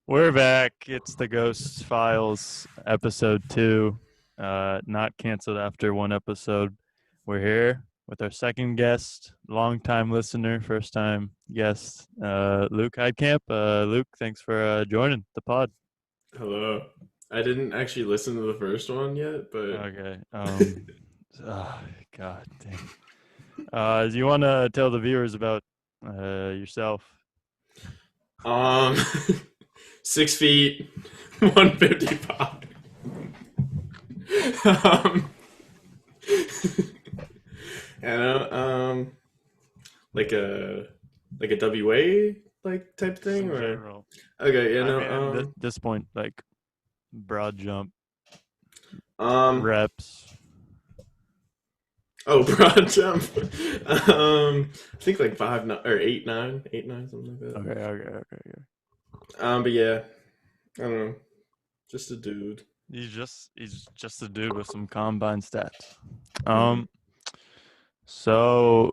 We're back. It's the Ghost Files, episode 2. Not canceled after one episode. We're here with our second guest, long-time listener, first-time guest, Luke Heitkamp. Luke, thanks for joining the pod. Hello. I didn't actually listen to the first one yet, but Okay. Oh, God dang. Do you want to tell the viewers about yourself? um 6 feet, 155. um and like a WA like type Just thing in or general. okay, I mean, at this point, like broad jump, um reps. oh broad jump. I think like 5 9 or 8 9, 8 9, something like that. Okay. But yeah, I don't know. Just a dude. He's just a dude with some combine stats. Hmm. Um, so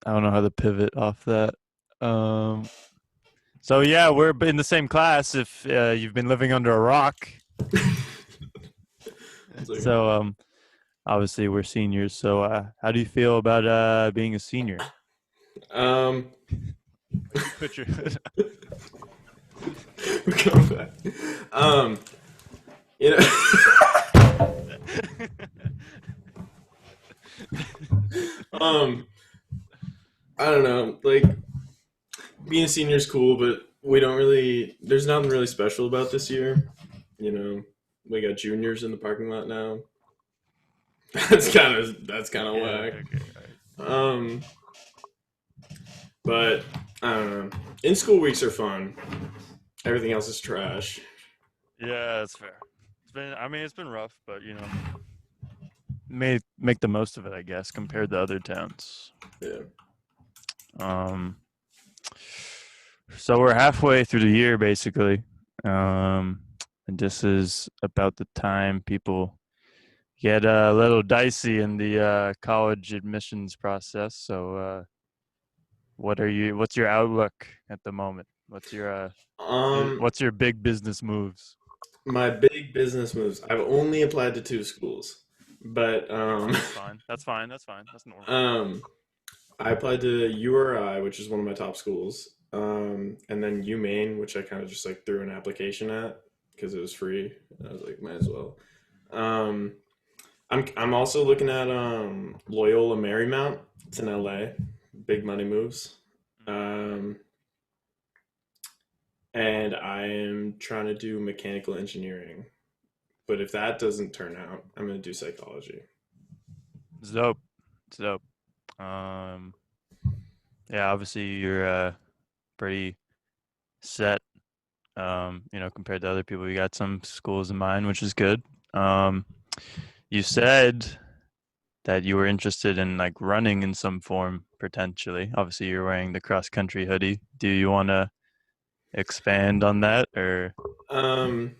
I don't know how to pivot off that. Um, so yeah, we're in the same class. If you've been living under a rock, It's like obviously we're seniors. So how do you feel about being a senior? um Like you put your we're coming back. Um, you know, um, I don't know. Like being a senior is cool, but we don't really. There's nothing really special about this year. You know, we got juniors in the parking lot now. That's kind of yeah. whack. Okay. All right. Um, but I don't know. In school weeks are fun. Everything else is trash. Yeah, that's fair. It's been rough, but may make the most of it, I guess, compared to other towns. Yeah. Um, so we're halfway through the year, basically, and this is about the time people get a little dicey in the college admissions process. So, What's your outlook at the moment? Um, what's your big business moves? my big business moves. I've only applied to two schools, but That's fine. That's fine. That's fine. That's normal. um, I applied to URI, which is one of my top schools, and then UMaine, which I kind of just like threw an application at because it was free. And I was like, might as well. Um, I'm also looking at Loyola Marymount. It's in LA. Big money moves. Um, and I am trying to do mechanical engineering. But if that doesn't turn out, I'm gonna do psychology. It's dope. It's dope. Um, yeah, obviously you're pretty set. Compared to other people, you got some schools in mind, which is good. Um, you said that you were interested in like running in some form potentially. Obviously, you're wearing the cross country hoodie. Do you want to expand on that or? Um,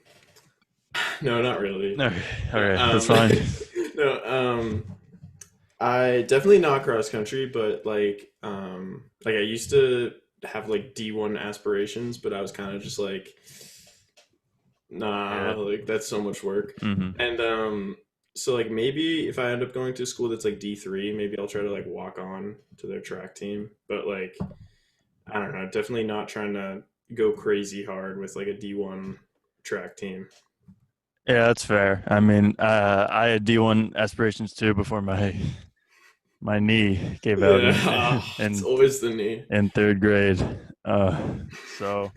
no, not really. No, No, okay, that's fine. no, I definitely not cross country, but like I used to have like D1 aspirations, but I was kind of just like, nah, Yeah. like that's so much work. Mm-hmm. And so like maybe if I end up going to a school that's like D3, maybe I'll try to like walk on to their track team. But like I don't know, definitely not trying to go crazy hard with like a D1 track team. Yeah, that's fair. I mean, I had D1 aspirations too before my knee gave out Yeah, in it's in always the knee. in third grade. So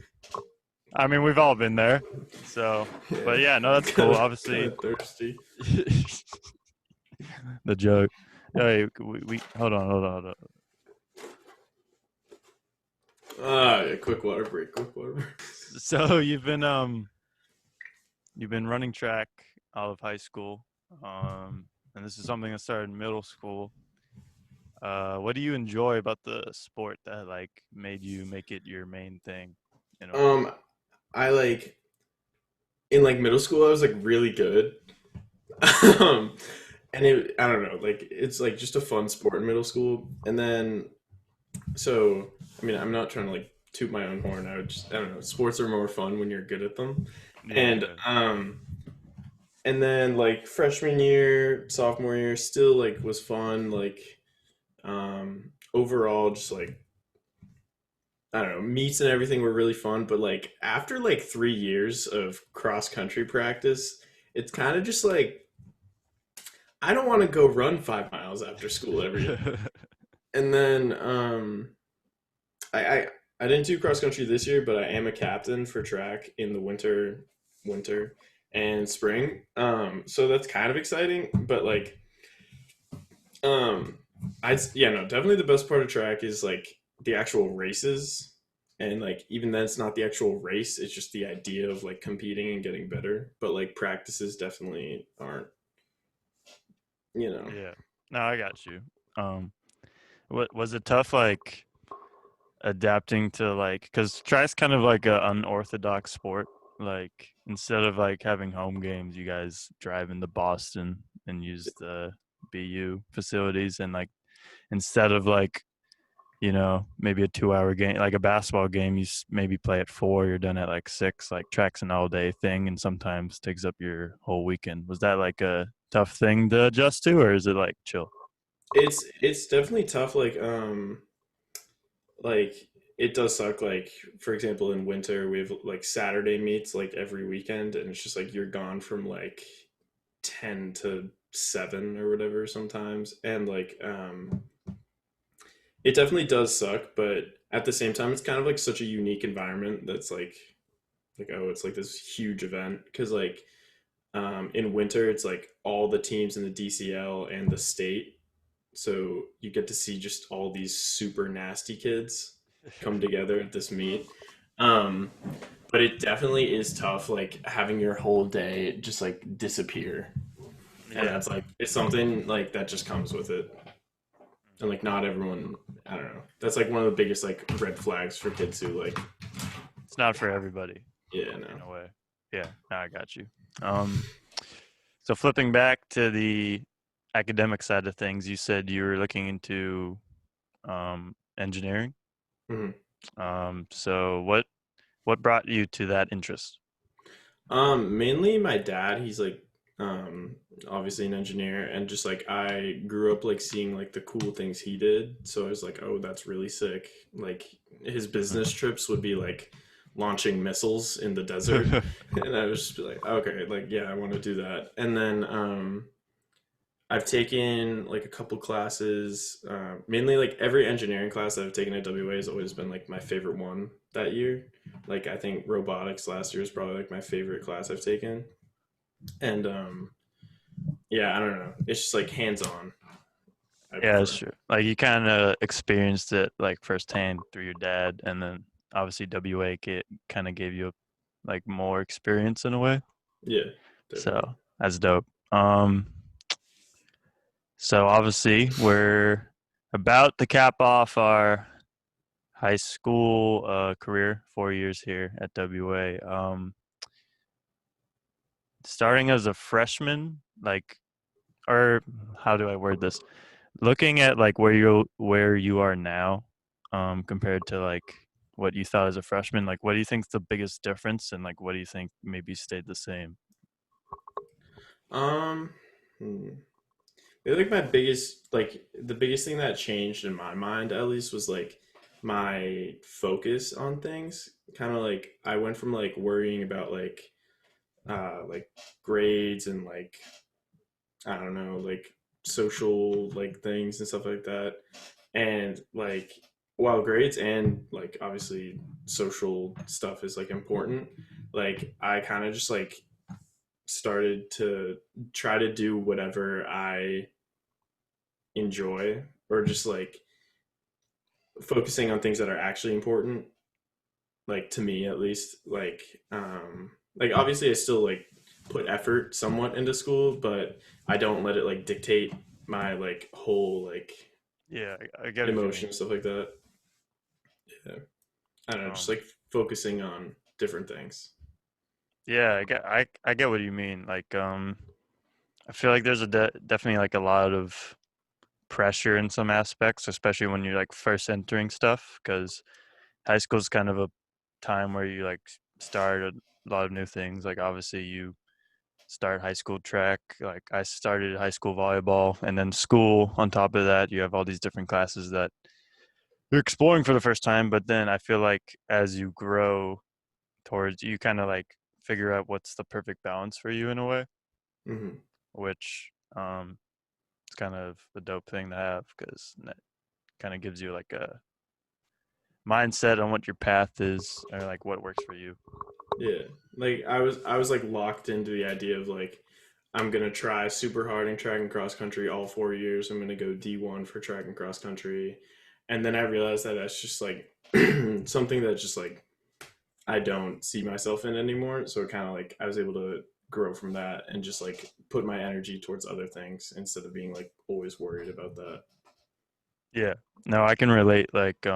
I mean, we've all been there. So, but Yeah, yeah, no, that's cool. kind Obviously, of thirsty. the joke. Hey, we hold on. Ah, yeah, quick water break, quick water break. So you've been running track all of high school, and this is something that started in middle school. What do you enjoy about the sport that like made you make it your main thing in a way? Um, I like in like middle school, I was like really good. um, and I don't know, like it's like just a fun sport in middle school. And then, so I mean, I'm not trying to like toot my own horn. I would just, I don't know, sports are more fun when you're good at them. And Yeah. um and then like freshman year, sophomore year still like was fun, like overall just like I don't know, meets and everything were really fun, but like after like 3 years of cross country practice, it's kind of just like I don't want to go run 5 miles after school every day. And then I, I I didn't do cross country this year, but I am a captain for track in the winter and spring. So that's kind of exciting, but like um I yeah, no, definitely the best part of track is like the actual races. And like even then it's not the actual race, it's just the idea of like competing and getting better. But like practices definitely aren't, you know. Yeah. No, I got you. Um, what was it tough like adapting to like because track's kind of like a unorthodox sport. Like instead of like having home games, you guys drive into Boston and use the BU facilities, and like instead of like maybe a 2 hour game like a basketball game, maybe play at 4, you're done at like 6. Like track's an all day thing and sometimes takes up your whole weekend. Was that like a tough thing to adjust to, or is it like chill? It's definitely tough like it does suck like for example in winter we have like Saturday meets like every weekend and it's just like you're gone from like 10 to 7 or whatever sometimes and like it definitely does suck but at the same time it's kind of like such a unique environment that's like oh it's like this huge event because like in winter it's like all the teams in the DCL and the state so you get to see just all these super nasty kids come together at this meet. Um, but it definitely is tough, like having your whole day just like disappear, and Yeah. that's like it's something like that just comes with it, and like not everyone. I don't know. That's like one of the biggest like red flags for kids who like It's not for have. everybody Yeah, no. in a way. Yeah, no, I got you. Um, so flipping back to the academic side of things, you said you were looking into engineering. Mhm. So what brought you to that interest? Mainly my dad, he's like um obviously an engineer and just like I grew up like seeing like the cool things he did. So I was like, "Oh, that's really sick." Like his business trips would be like launching missiles in the desert. And I was just be like, "Okay, like yeah, I want to do that." And then I've taken like a couple classes, mainly like every engineering class that I've taken at WA has always been like my favorite one that year. Like I think robotics last year is probably like my favorite class I've taken. And yeah, I don't know. It's just like hands on. I Yeah, it's prefer. true. Like you kind of experienced it like firsthand through your dad, and then obviously WA kind of gave you like more experience in a way. Yeah, So definitely. that's dope. So obviously we're about to cap off our high school career, 4 years here at WA. Starting as a freshman, like, or how do I word this? Looking at like where you are now, compared to like what you thought as a freshman, like what do you think's the biggest difference, and like what do you think maybe stayed the same? Um, hmm. I think my biggest, like, the biggest thing that changed in my mind, at least, was like my focus on things. Kind of like I went from like worrying about like grades and like I don't know, like social like things and stuff like that. And like while grades and like obviously social stuff is like important, like I kind of just like started to try to do whatever I enjoy or just like focusing on things that are actually important like to me at least like obviously I still like put effort somewhat into school but I don't let it like dictate my like whole like Yeah, I get what you emotion mean. and stuff like that. Yeah, I don't know, just Um, like focusing on different things. yeah, I get what you mean. Like, I feel like there's definitely like a lot of pressure in some aspects, especially when you're like first entering stuff, because high school's kind of a time where you like start a lot of new things. Like obviously you start high school track. Like I started high school volleyball, and then school on top of that. You have all these different classes that you're exploring for the first time. But then I feel like as you grow towards, you kind of like figure out what's the perfect balance for you in a way, Hmm. which it's kind of a dope thing to have because it kind of gives you like a mindset on what your path is or like what works for you. Yeah, like I was like locked into the idea of like I'm gonna try super hard in track and cross country all 4 years. I'm gonna go D1 for track and cross country, and then I realized that that's just like something that just like I don't see myself in anymore. So it kind of like I was able to grow from that and just like put my energy towards other things instead of being like always worried about that. Yeah. No, I can relate. Like,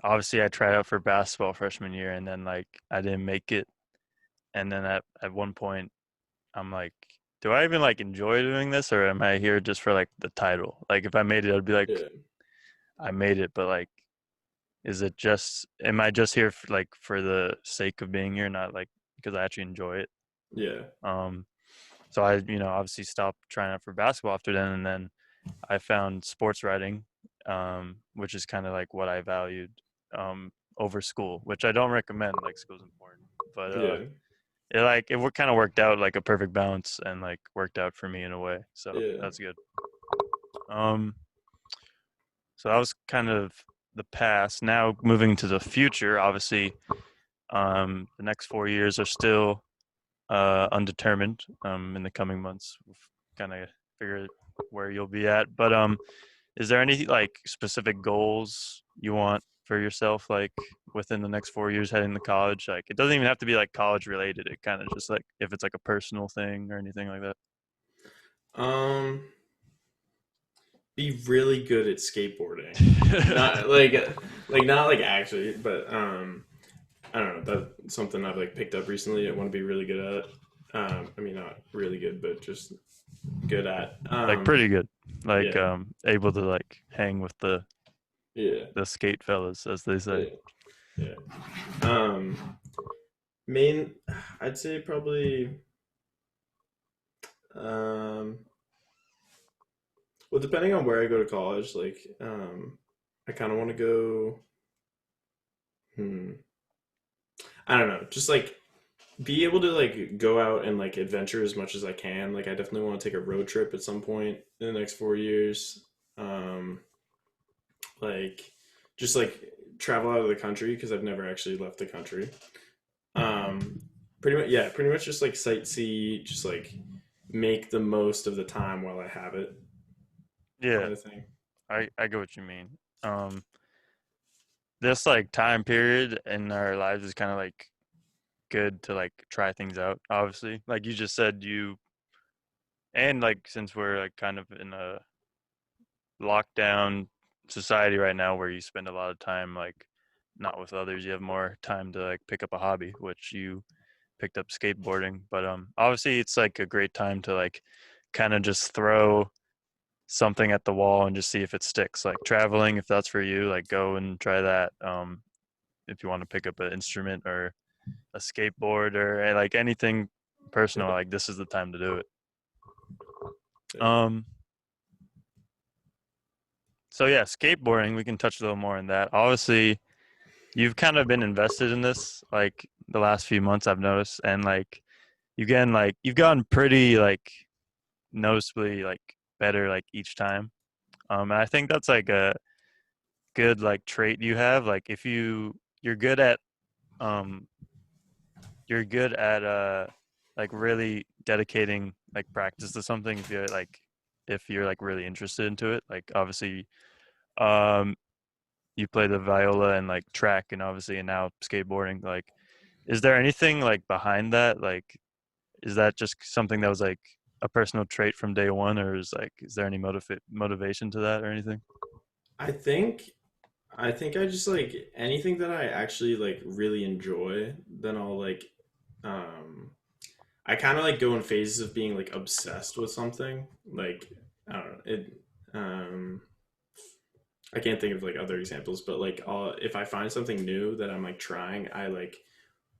obviously I tried out for basketball freshman year and then like I didn't make it. And then at one point I'm like, do I even like enjoy doing this or am I here just for like the title? Like if I made it, I'd be like, Yeah, I made it, but like, is it just, am I just here for, like for the sake of being here, not like because I actually enjoy it? yeah, Um, so I, obviously stopped trying out for basketball after then. And then I found sports writing, which is kind of like what I valued over school, which I don't recommend. Like school's important, but yeah, it kind of worked out like a perfect balance and like worked out for me in a way. So yeah. that's good. Um, so that was kind of the past. Now moving to the future, obviously, the next 4 years are still undetermined. In the coming months, we'll kind of figure where you'll be at. But is there any like specific goals you want for yourself, like within the next 4 years heading to college? Like it doesn't even have to be like college related. It kind of just like if it's like a personal thing or anything like that. Um, be really good at skateboarding. Not like not like actually, but I don't know. That's something I've like picked up recently. I want to be really good at. I mean, not really good, but just good at. Like pretty good. Like Yeah, able to like hang with yeah, the skate fellas, as they say. yeah, yeah. Main, I'd say probably. Um, well, depending on where I go to college, like, I kind of want to go. Hmm. I don't know. Just like be able to like go out and like adventure as much as I can. Like I definitely want to take a road trip at some point in the next 4 years. Um, like just like travel out of the country because I've never actually left the country. Um, pretty much, yeah, pretty much just like sightsee, just like make the most of the time while I have it, Yeah, kind of thing. I get what you mean. Um, this like time period in our lives is kind of like good to like try things out. Obviously, like you just said, you and like since we're like kind of in a lockdown society right now where you spend a lot of time like not with others, you have more time to like pick up a hobby, which you picked up skateboarding. But obviously it's like a great time to like kind of just throw something at the wall and just see if it sticks. Like traveling, if that's for you, like go and try that. If you want to pick up an instrument or a skateboard or like anything personal, Yeah, like this is the time to do it. yeah. Um, so yeah, skateboarding, we can touch a little more on that. Obviously, you've kind of been invested in this like the last few months I've noticed and like you've gotten pretty like noticeably like better like each time. And I think that's like a good like trait you have. Like if you're good at um you're good at like really dedicating like practice to something if you're like really interested into it. Like obviously um you play the viola and like track and now skateboarding. Like is there anything like behind that? Like is that just something that was like a personal trait from day one or is there any motivation to that or anything? I think I think I just like anything that I actually like really enjoy, then I'll like um I kind of like go in phases of being like obsessed with something. Like I don't know, it um I can't think of like other examples, but like if I find something new that I'm like trying, I like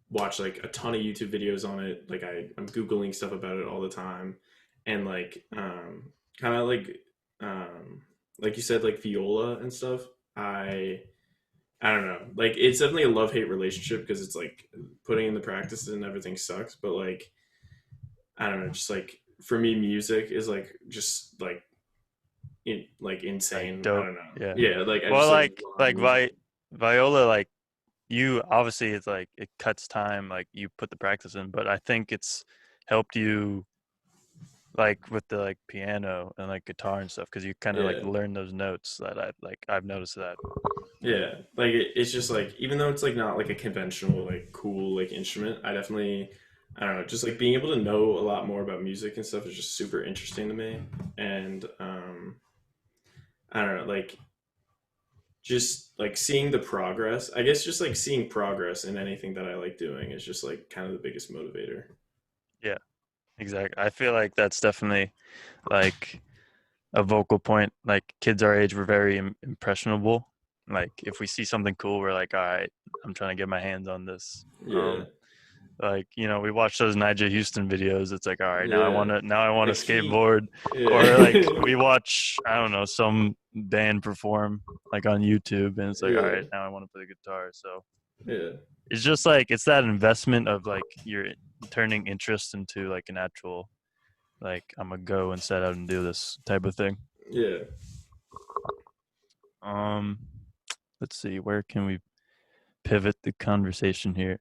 watch like a ton of YouTube videos on it. Like I'm googling stuff about it all the time, and kind of like you said, like viola and stuff. I don't know. Like it's definitely a love hate relationship because it's like putting in the practice and everything sucks, but like I don't know, just like for me, music is like just like Like insane. I dope. don't know. Yeah. Yeah, like I Well, just like love like music. viola, like you obviously it's like it cuts time, like you put the practice in, but I think it's helped you like with the like piano and like guitar and stuff because you kind of like Yeah, learn those notes that I've noticed that. yeah. Like it's just like even though it's like not like a conventional like cool like instrument, I definitely I don't know, just like being able to know a lot more about music and stuff is just super interesting to me. And I don't know, like just like seeing the progress. I guess just like seeing progress in anything that I like doing is just like kind of the biggest motivator. Yeah, exactly. I feel like that's definitely like a vocal point. Like kids our age, we're very impressionable. Like if we see something cool, we're like, all right, I'm trying to get my hands on this. Yeah, Like we watch those Nigel Houston videos. It's like, all right, yeah. now I want to Like he, skateboard, or like yeah, we watch I don't know some band perform like on YouTube, and it's like, all yeah, right, now I want to play guitar. So yeah, it's just like it's that investment of like you're turning interest into like an actual like I'm gonna go and set out and do this type of thing. yeah. Um, let's see, where can we pivot the conversation here?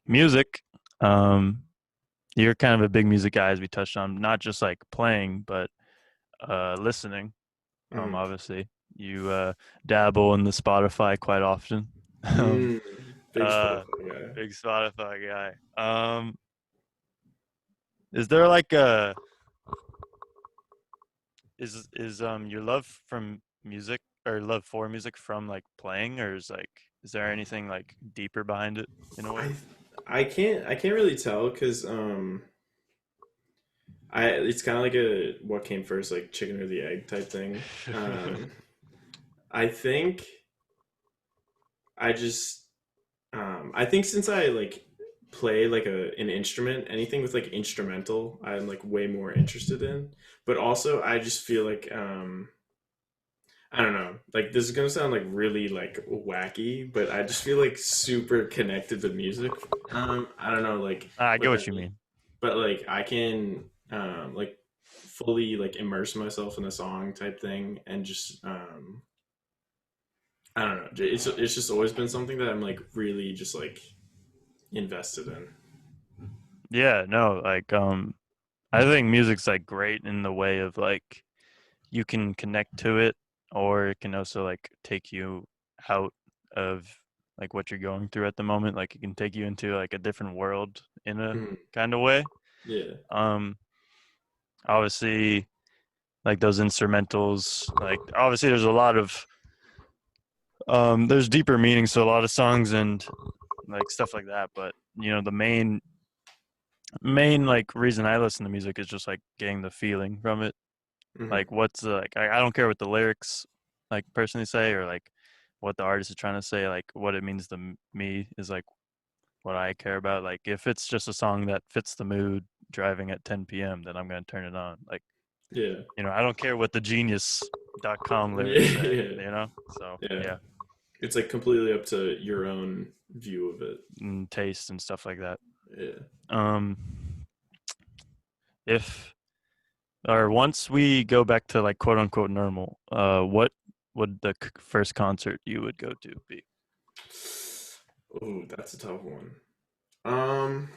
Music. Um, you're kind of a big music guy, as we touched on, not just like playing, but listening. Mm. Obviously, you dabble in the Spotify quite often. um, Mm. Big uh, Spotify guy. big Spotify guy. Is there like a is your love from music or love for music from like playing, or is there anything like deeper behind it in a way? I I can't really tell because I it's kind of like a what came first, like chicken or the egg type thing. Um, I think I just I think since I like play like an instrument, anything with like instrumental, I'm like way more interested in. But also, I just feel like I don't know, like this is gonna sound like really like wacky, but I just feel like super connected to music. I don't know, like I get what what that you means, mean. but like I can like fully like immerse myself in a song type thing, and just I don't know, it's just always been something that I'm like really just like invested in. Yeah, no, like I think music's like great in the way of like you can connect to it, or it can also like take you out of like what you're going through at the moment. Like it can take you into like a different world in a Mhm. kind of way. Yeah. Um obviously like those instrumentals, like obviously there's a lot of there's deeper meanings to a lot of songs and like stuff like that, but the main like reason I listen to music is just like getting the feeling from it. Hmm. Like what's like I don't care what the lyrics like personally say or like what the artist is trying to say. Like what it means to me is like what I care about. Like if it's just a song that fits the mood driving at 10 p.m., then I'm gonna turn it on. Like Yeah. I don't care what the genius.com lyrics say. Yeah. So Yeah. yeah, It's like completely up to your own view of it. and taste and stuff like that. Yeah. Um, if or once we go back to like quote unquote normal, what would the first concert you would go to be? Oh, that's a tough one. Um,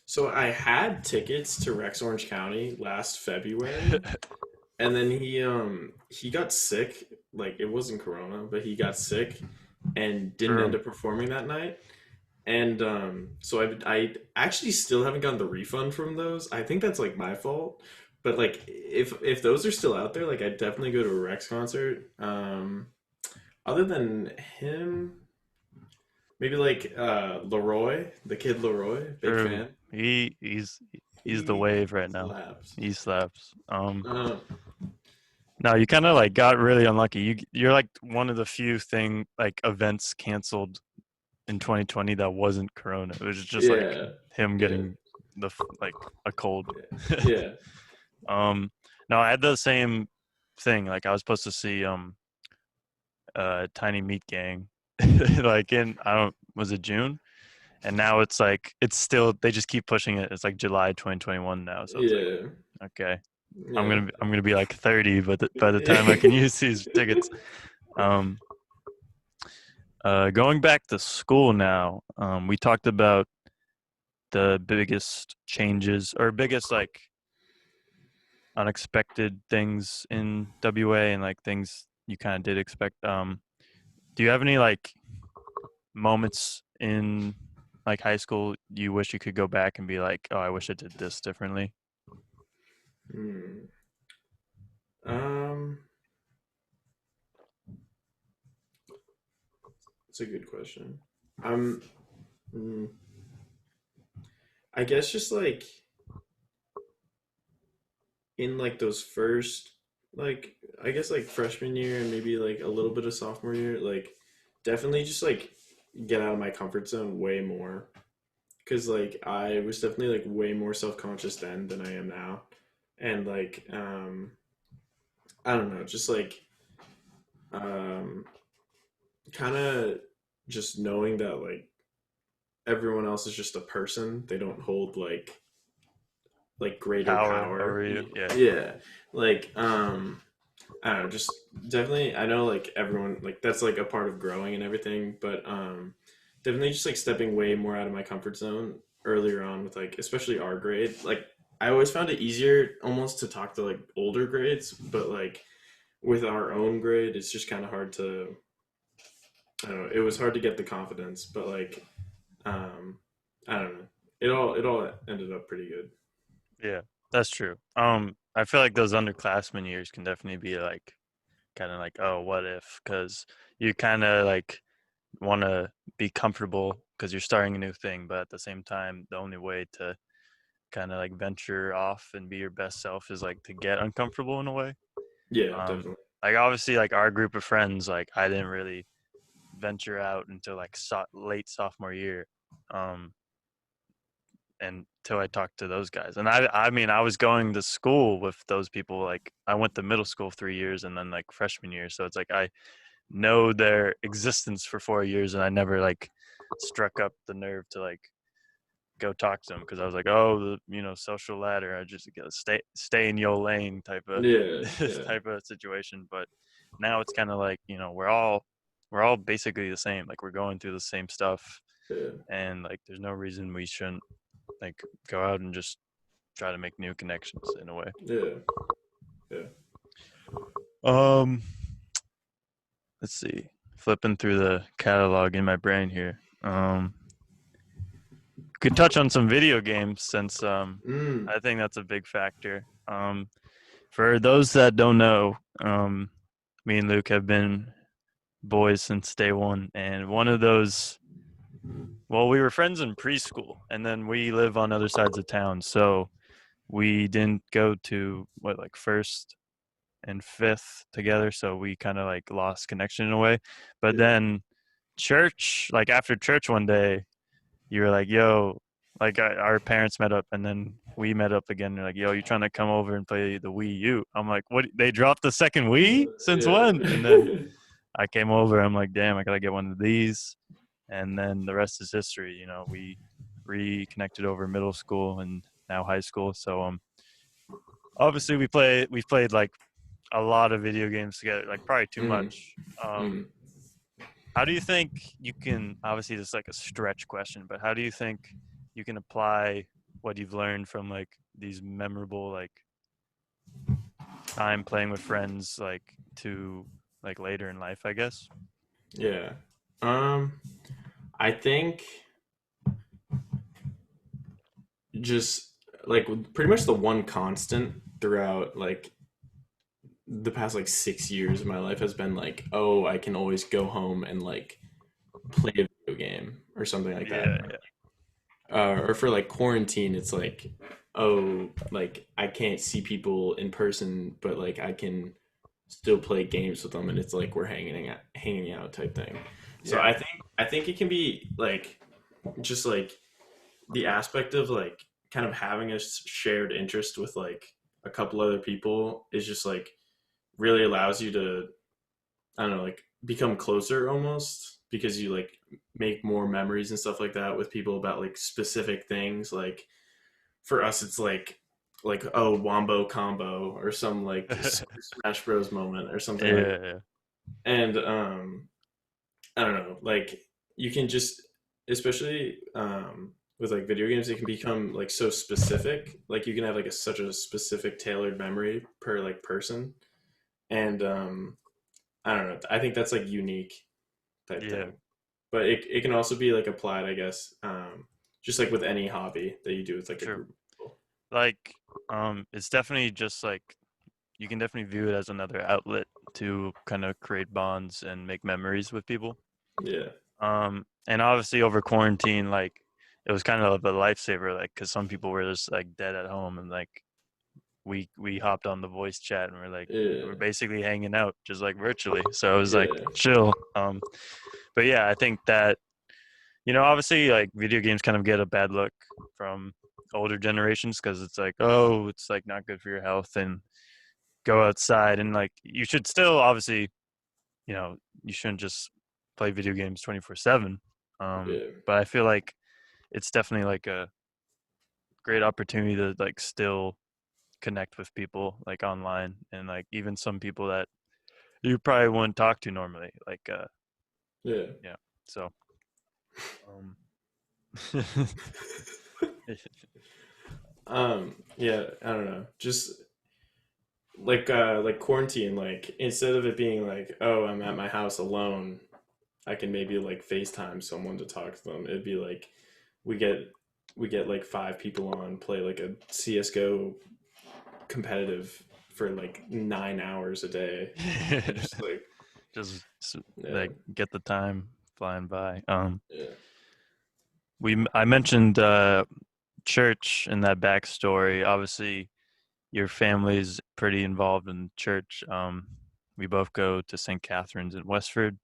so I had tickets to Rex Orange County last February, and then he got sick. Like it wasn't Corona, but he got sick and didn't end True. up performing that night. And so I actually still haven't gotten the refund from those. I think that's like my fault. But like if those are still out there, like I'd definitely go to a Rex concert. Other than him, maybe like Leroy, the kid Leroy, big True. fan. He's the He wave right now. slaps. He slaps. Uh, No, you kind of like got really unlucky. You're like one of the few events canceled in 2020 that wasn't Corona. It was just like Yeah, him yeah, getting like a cold. yeah, um, no, I had the same thing. Like I was supposed to see Tiny Meat Gang, like in I don't was it June, and now it's like it's still they just keep pushing it. It's like July 2021 now, so it's like yeah, okay, yeah. I'm gonna be like 30, but by the time I can use these tickets, um, going back to school now, we talked about the biggest changes or biggest like unexpected things in WA and like things you kind of did expect. Do you have any like moments in like high school you wish you could go back and be like, oh, I wish I did this differently? Hmm. Um, it's a good question. I'm, mm, I guess just like in like those first, like I guess like freshman year and maybe like a little bit of sophomore year, like definitely just like get out of my comfort zone way more. Cause like I was definitely like way more self conscious then than I am now, and like I don't know, just like um kind of just knowing that like everyone else is just a person. They don't hold like greater Power power. over you? Yeah. Yeah. Like I don't know, just definitely I know like everyone like that's like a part of growing and everything, but definitely just like stepping way more out of my comfort zone earlier on with like especially our grade. Like I always found it easier almost to talk to like older grades, but like with our own grade, it's just kind of hard to I don't know, it was hard to get the confidence, but like um I don't know. It all ended up pretty good. Yeah, that's true. I feel like those underclassmen years can definitely be like kind of like, oh, what if? Because you kind of like want to be comfortable because you're starting a new thing, but at the same time, the only way to kind of like venture off and be your best self is like to get uncomfortable in a way. Yeah, Um, definitely. like obviously, like our group of friends, like I didn't really venture out until like late sophomore year. Um, and till I talked to those guys. And I mean, I was going to school with those people. Like I went to middle school 3 years and then like freshman year. So it's like I know their existence for 4 years, and I never like struck up the nerve to like go talk to them because I was like, oh, social ladder. I just gotta stay in your lane type of Yeah, yeah, type of situation. But now it's kind of like we're all basically the same. Like we're going through the same stuff, yeah, and like there's no reason we shouldn't like go out and just try to make new connections in a way. yeah, yeah. Um, let's see. Flipping through the catalog in my brain here. Could touch on some video games since Mm, I think that's a big factor. For those that don't know, me and Luke have been boys since day one, and one of those. Well, we were friends in preschool, and then we live on other sides of town, so we didn't go to what like first and fifth together, so we kind of like lost connection in a way. But yeah, then church, like after church one day, you were like, "Yo," like our parents met up, and then we met up again. They're like, "Yo, you trying to come over and play the Wii U?" I'm like, "What? They dropped the second Wii? Since when?" And then yeah, I came over. I'm like, "Damn, I gotta get one of these." And then the rest is history. We reconnected over middle school and now high school. So obviously we've played like a lot of video games together, like probably too mm, much. Um, mm, how do you think you can? Obviously, this is like a stretch question, but how do you think you can apply what you've learned from like these memorable like time playing with friends like to like later in life? I guess. yeah. Um, I think just like pretty much the one constant throughout like the past like 6 years of my life has been like, oh, I can always go home and like play a video game or something like that. Yeah, yeah, Or for like quarantine, it's like, oh, like I can't see people in person, but like I can. still play games with them, and it's like we're hanging out type thing. So Yeah, I think it can be like just like the aspect of like kind of having a shared interest with like a couple other people is just like really allows you to, I don't know, like become closer almost because you like make more memories and stuff like that with people about like specific things. Like for us, it's like oh, wombo combo or some like Super Smash Bros moment or something like. yeah, And I don't know, like you can just, especially with like video games, it can become like so specific. Like you can have like such a specific tailored memory per like person, and I don't know. I think that's like unique type yeah. thing. But it can also be like applied, I guess, just like with any hobby that you do with like a True. group of people. Like, it's definitely just like you can definitely view it as another outlet to kind of create bonds and make memories with people. Yeah, And obviously over quarantine, like it was kind of a lifesaver, like because some people were just like dead at home, and like we hopped on the voice chat and we're yeah, basically hanging out just like virtually. So it was like yeah, chill. But yeah, I think that obviously like video games kind of get a bad look from older generations because it's like, oh, it's like not good for your health and go outside, and like you should still obviously, you know, you shouldn't just play video games 24/7. yeah, But I feel like it's definitely like a great opportunity to like still connect with people like online, and like even some people that you probably wouldn't talk to normally. Like yeah. yeah. So um Yeah, I don't know. Just like quarantine, like instead of it being like, oh, I'm at my house alone, I can maybe like FaceTime someone to talk to them. It'd be like we get we get like five people on, play like a CS:GO competitive for like 9 hours a day, and just like just yeah, like get the time flying by. yeah, I mentioned church and that backstory. Obviously, your family's pretty involved in church. We both go to St. Catherine's in Westford.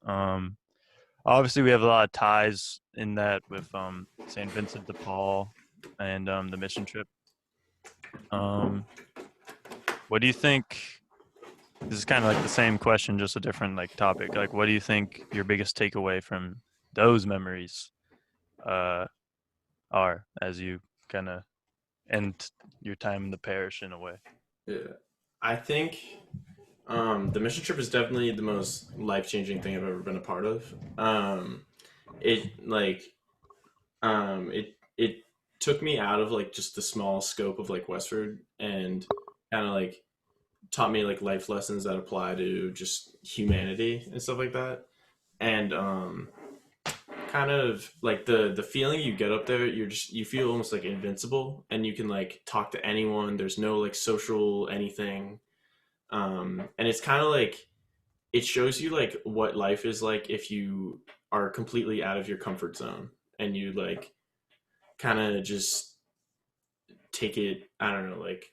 Um, Obviously, we have a lot of ties in that with St. Vincent de Paul and the mission trip. Um, what do you think? This is kind of like the same question, just a different like topic. Like, what do you think your biggest takeaway from those memories uh, are as you kind of end your time in the parish in a way? yeah. I think the mission trip is definitely the most life changing thing I've ever been a part of. It like it took me out of like just the small scope of like Westford and kind of like taught me like life lessons that apply to just humanity and stuff like that. And kind of like the feeling you get up there, you feel almost like invincible and you can like talk to anyone. There's no like social anything. And it's kind of like it shows you like what life is like if you are completely out of your comfort zone and you like kind of just take it, I don't know, like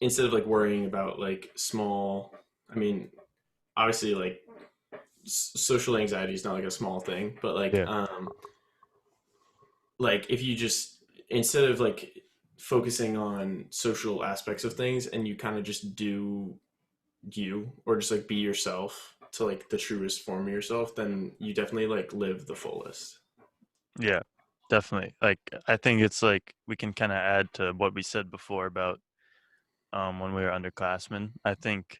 instead of like worrying about like small, I mean, obviously like social anxiety is not like a small thing, but Yeah, like if you just instead of like focusing on social aspects of things and you kind of just do you or just like be yourself to like the truest form of yourself, then you definitely like live the fullest. yeah, definitely. Like, I think it's like we can kind of add to what we said before about when we were underclassmen. I think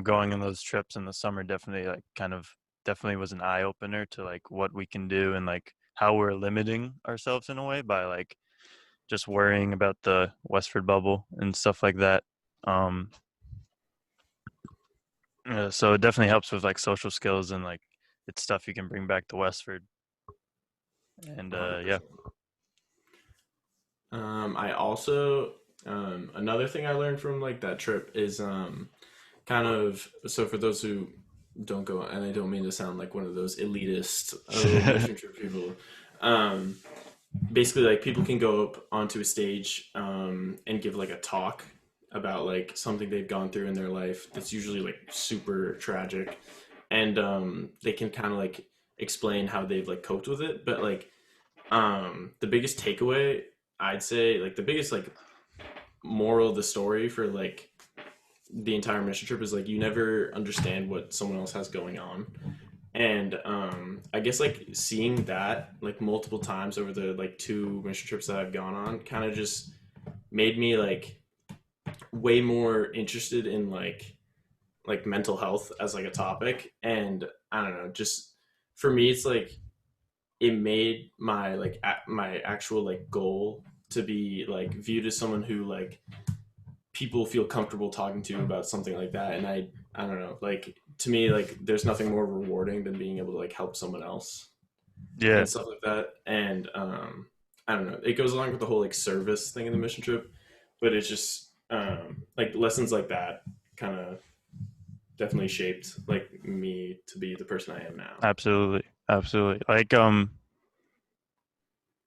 going on those trips in the summer definitely like kind of definitely was an eye opener to like what we can do and like how we're limiting ourselves in a way by like just worrying about the Westford bubble and stuff like that. Um, so it definitely helps with like social skills and like it's stuff you can bring back to Westford. And yeah, 100%. I also another thing I learned from like that trip is kind of, so for those who don't go, and I don't mean to sound like one of those elitist mission trip people, um, basically like people can go up onto a stage and give like a talk about like something they've gone through in their life that's usually like super tragic, and they can kind of like explain how they've like coped with it. But like the biggest takeaway, I'd say, like the biggest like moral of the story for like the entire mission trip is like you never understand what someone else has going on. And I guess like seeing that like multiple times over the like two mission trips that I've gone on kind of just made me like way more interested in like mental health as like a topic. And I don't know, just for me it's like it made my like my actual like goal to be like viewed as someone who like people feel comfortable talking to about something like that. And I don't know, like to me like there's nothing more rewarding than being able to like help someone else Yeah, and stuff like that. And I don't know, it goes along with the whole like service thing in the mission trip, but it's just like lessons like that kind of definitely shaped like me to be the person I am now. absolutely, absolutely.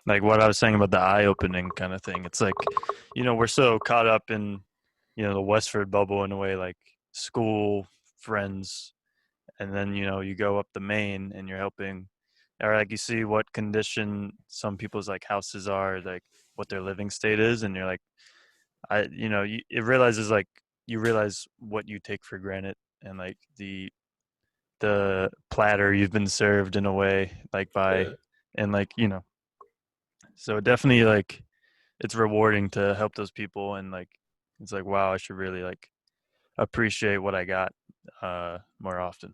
Like what I was saying about the eye-opening kind of thing. It's like, we're so caught up in, the Westford bubble in a way, like school, friends, and then, you go up the main and you're helping, or like you see what condition some people's like houses are, like what their living state is, and you're like, it realizes like you realize what you take for granted and like the platter you've been served in a way, like Yeah, and like, so definitely like it's rewarding to help those people, and like it's like, wow, I should really like appreciate what I got more often.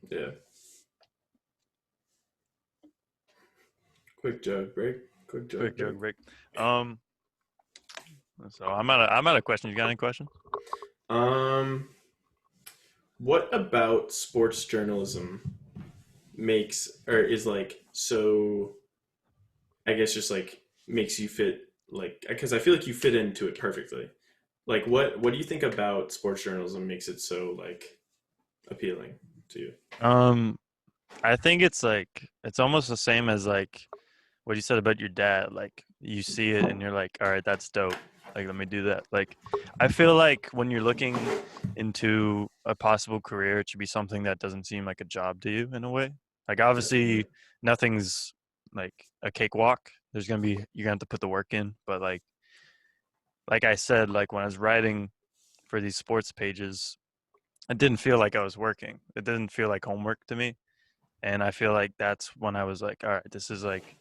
yeah. Quick jug break. Quick jug Quick break. joke break. Um, so I'm out of questions. You got any questions? Um, what about sports journalism makes or is like so? I guess just like makes you fit like because I feel like you fit into it perfectly. Like what do you think about sports journalism makes it so like appealing to you? Um, I think it's almost the same as like what you said about your dad. Like you see it and you're like, all right, that's dope. Like let me do that. Like I feel like when you're looking into a possible career, it should be something that doesn't seem like a job to you in a way. Like Definitely. obviously nothing's like a cakewalk. You're gonna have to put the work in, but like I said, like when I was writing for these sports pages, it didn't feel like I was working. It didn't feel like homework to me. And I feel like that's when I was like, all right, this is like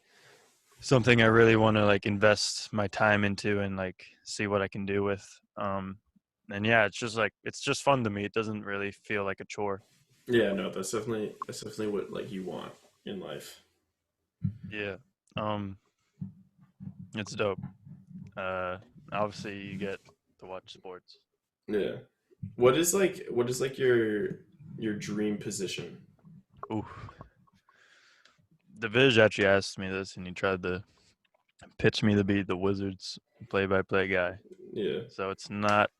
something I really want to like invest my time into and like see what I can do with. And yeah, it's just fun to me. It doesn't really feel like a chore. Yeah, no, that's definitely what like you want in life. Yeah. Um, it's dope. Uh, Obviously you get to watch sports. Yeah. What is like your dream position? Ooh, the Viz actually asked me this, and he tried to pitch me to be the Wizards play-by-play guy. Yeah. So it's not.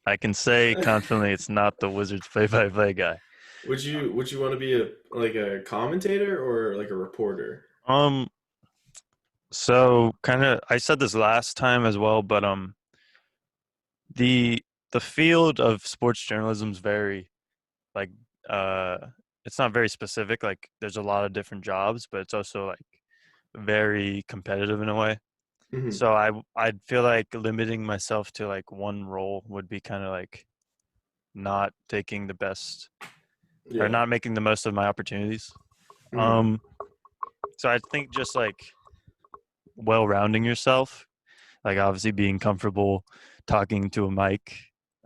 I can say confidently, it's not the Wizards play-by-play guy. Would you want to be a like a commentator or like a reporter? Um, so kind of, I said this last time as well, but the the field of sports journalism is very like uh, it's not very specific. Like there's a lot of different jobs, but it's also like very competitive in a way. Hmm. So I'd feel like limiting myself to like one role would be kind of like not taking the best or Yeah. not making the most of my opportunities. Hmm. Um, so I think just like well rounding yourself, like obviously being comfortable talking to a mic,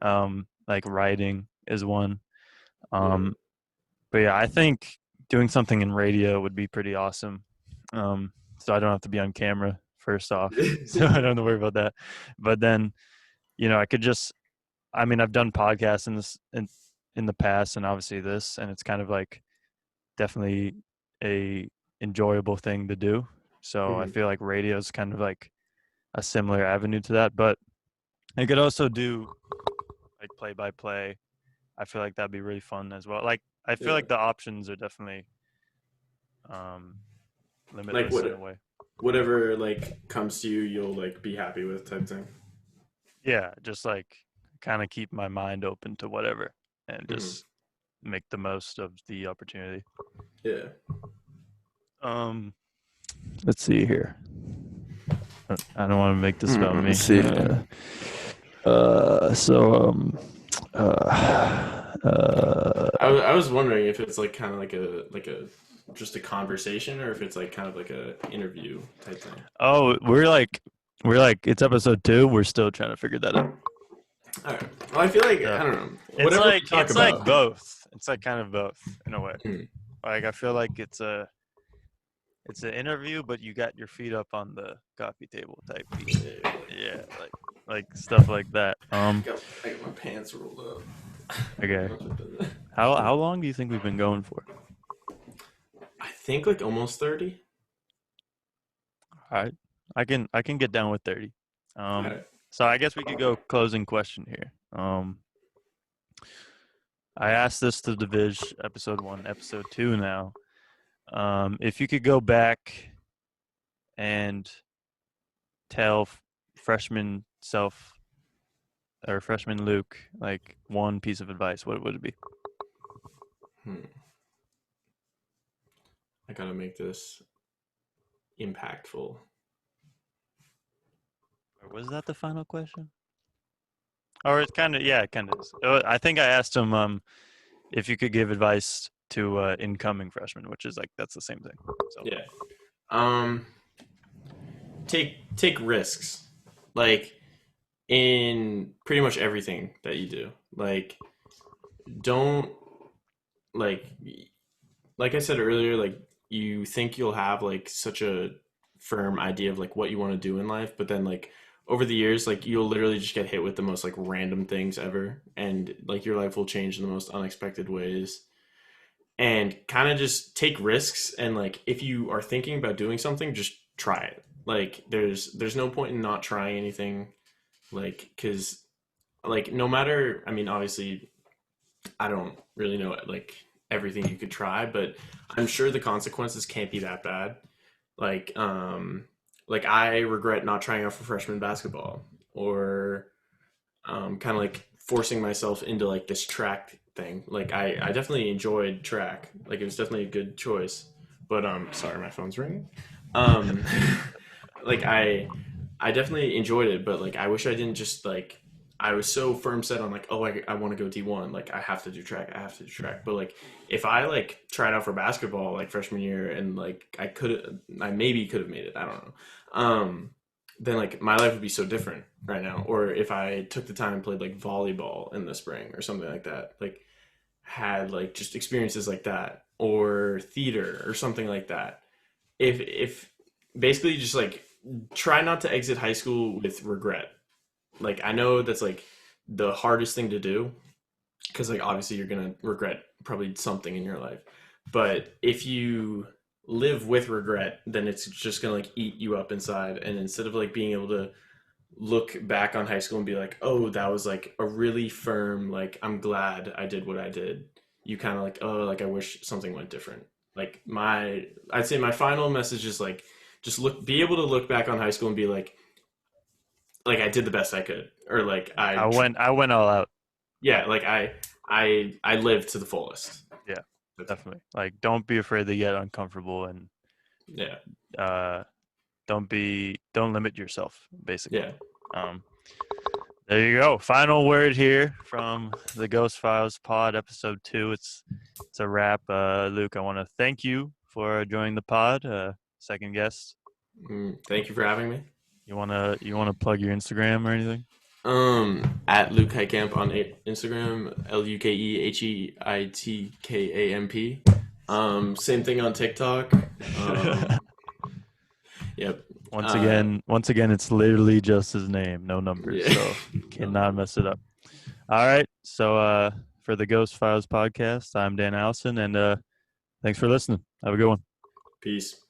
like writing is one. Yeah. Um, but yeah, I think doing something in radio would be pretty awesome. So I don't have to be on camera first off, so I don't have to worry about that. But then, I could just, I mean, I've done podcasts in the past, and obviously this, and it's kind of like definitely a enjoyable thing to do. So I Hmm. feel like radio is kind of like a similar avenue to that. But I could also do like play by play. I feel like that'd be really fun as well. Like I feel Yeah. like the options are definitely um, Like limitless in a way. whatever like comes to you, you'll like be happy with type thing. Yeah, just like kind of keep my mind open to whatever and Mhm. just make the most of the opportunity. Yeah. Um, let's see here. I don't want to make this about Let's me. see. So I was wondering if it's like kind of like a just a conversation or if it's like kind of like a interview type thing. oh, we're like it's episode 2. We're still trying to figure that out. All right. Well, I feel like So I don't know. it's Whatever like we talk it's like about. both. It's like kind of both in a way. Hmm. Like I feel like it's an interview, but you got your feet up on the coffee table type beat. Yeah, Yeah, like stuff like that. I got my pants rolled up. Okay. How long do you think we've been going for? I think like almost 30. All right. I can get down with 30. All Um right. so I guess we could go closing question here. I asked this to Divish episode 1, episode 2 now. If you could go back and tell freshman self or freshman Luke like one piece of advice, what would it be? Hmm. I gotta make this impactful. Or was that the final question? Or it's kind of yeah, it kind of is. I think I asked him if you could give advice to incoming freshmen, which is like that's the same thing. So Yeah. Um. Take risks, like in pretty much everything that you do. Like don't like like I said earlier, like you think you'll have like such a firm idea of like what you want to do in life, but then like over the years, like you'll literally just get hit with the most like random things ever, and like your life will change in the most unexpected ways. And kind of just take risks, and like if you are thinking about doing something, just try it. Like there's no point in not trying anything, like because like no matter, I mean obviously I don't really know like everything you could try, but I'm sure the consequences can't be that bad. Like, like I regret not trying out for freshman basketball, or kind of like forcing myself into like this track thing. Like I definitely enjoyed track. Like it was definitely a good choice. But sorry, my phone's ringing. Um, like I definitely enjoyed it, but like I wish I didn't just like I was so firm set on like, oh, I want to go D1, like I have to do track, I have to do track. But like if I like tried out for basketball like freshman year and like I maybe could have made it, I don't know. Then like my life would be so different right now. Or if I took the time and played like volleyball in the spring or something like that, like had like just experiences like that, or theater or something like that. If basically just like try not to exit high school with regret. Like I know that's like the hardest thing to do, because like obviously you're gonna regret probably something in your life. But if you live with regret, then it's just gonna like eat you up inside. And instead of like being able to look back on high school and be like, oh, that was like a really firm, like I'm glad I did what I did. You kind of like, oh, like I wish something went different. Like I'd say my final message is like, just be able to look back on high school and be like I did the best I could, or like I went all out. yeah, like I lived to the fullest. Yeah, That's it. definitely. Like don't be afraid to get uncomfortable and Yeah, uh don't limit yourself basically. yeah. Um there you go. Final word here from the Ghost Files pod episode 2. It's a wrap. Luke, I want to thank you for joining the pod. Second guest. Thank you for having me. You wanna plug your Instagram or anything? At Luke Heitkamp on Instagram, LukeHeitkamp. Same thing on TikTok. Um, yep. Uh, Once again, it's literally just his name, no numbers, yeah. so No cannot numbers. mess it up. All right, so for the Ghost Files podcast, I'm Dan Allison, and thanks for listening. Have a good one. Peace.